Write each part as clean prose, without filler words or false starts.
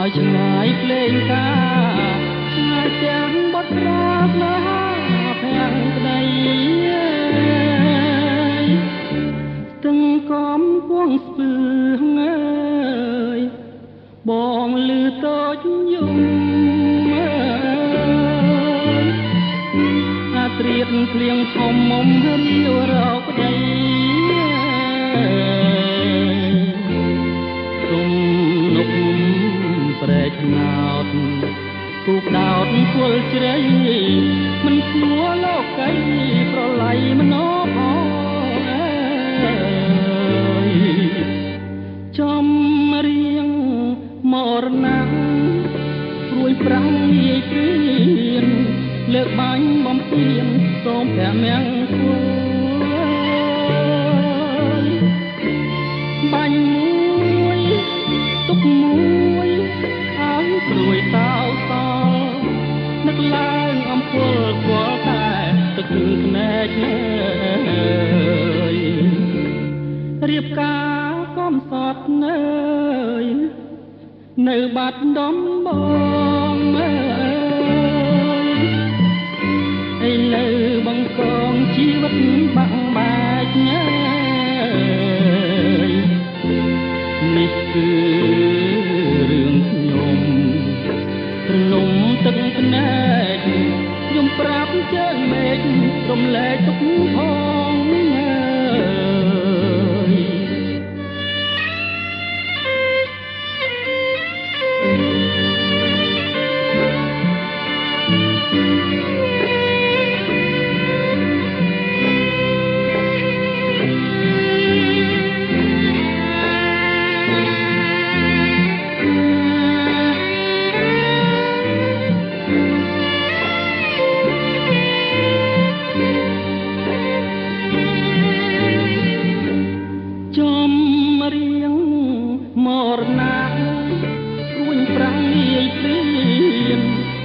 ឲ្យឆ្ងាយភ្លេងការឆ្ងាយទាំងបត់រាបណាភាំងក្តីទាំងកំពុងស្ពឺងើយបងលឺតូចយំអាត្រៀតភ្លៀងធំមុំរីវរកប្តីទុំនុកប្រែកណោតគូកដោតគល់ជ្រៃមិនស្នួរលោកីប្រឡ័យមនោផងចំរៀងមរណាំព្រួយប្រាំងងាយព្រៀនលើកបាញ់បំពេញសូមព្រះមង្គលបាញ់មួយទុកមួយឲ្យព្រួយតោសល់នឹកឡើងអំពើគល់តែទឹកភ្នែករៀបការកំសត់នៅបាត់ដំបងឥឡូវបង្កងជីវិតបាក់បែកនេះគឺរឿងខ្ញុំព្រនំទឹកភ្នែកខ្ញុំប្រាប់ជើងមេឃរំលែកទុកផង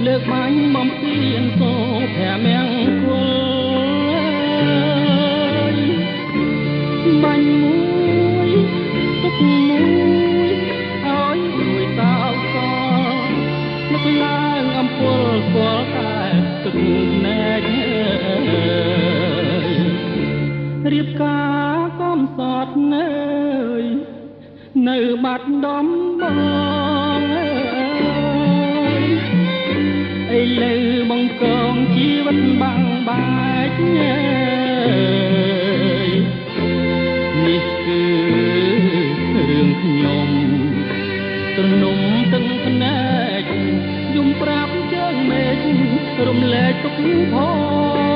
លើកបាញ់បំពេញសូព្រះមង្គលបាញ់មួយទុកមួយឲ្យរួយតោសនឹកឡើងអំពើគល់តែទឹកភ្នែករៀបការកំសត់នៅបាត់ដំបងឥឡូវបង្កងជីវិតបាំងបែកនេះគឺរឿងខ្ញុំត្រនំទឹកភ្នែកយំប្រាប់ជើងមេឃរំលែកទុកផង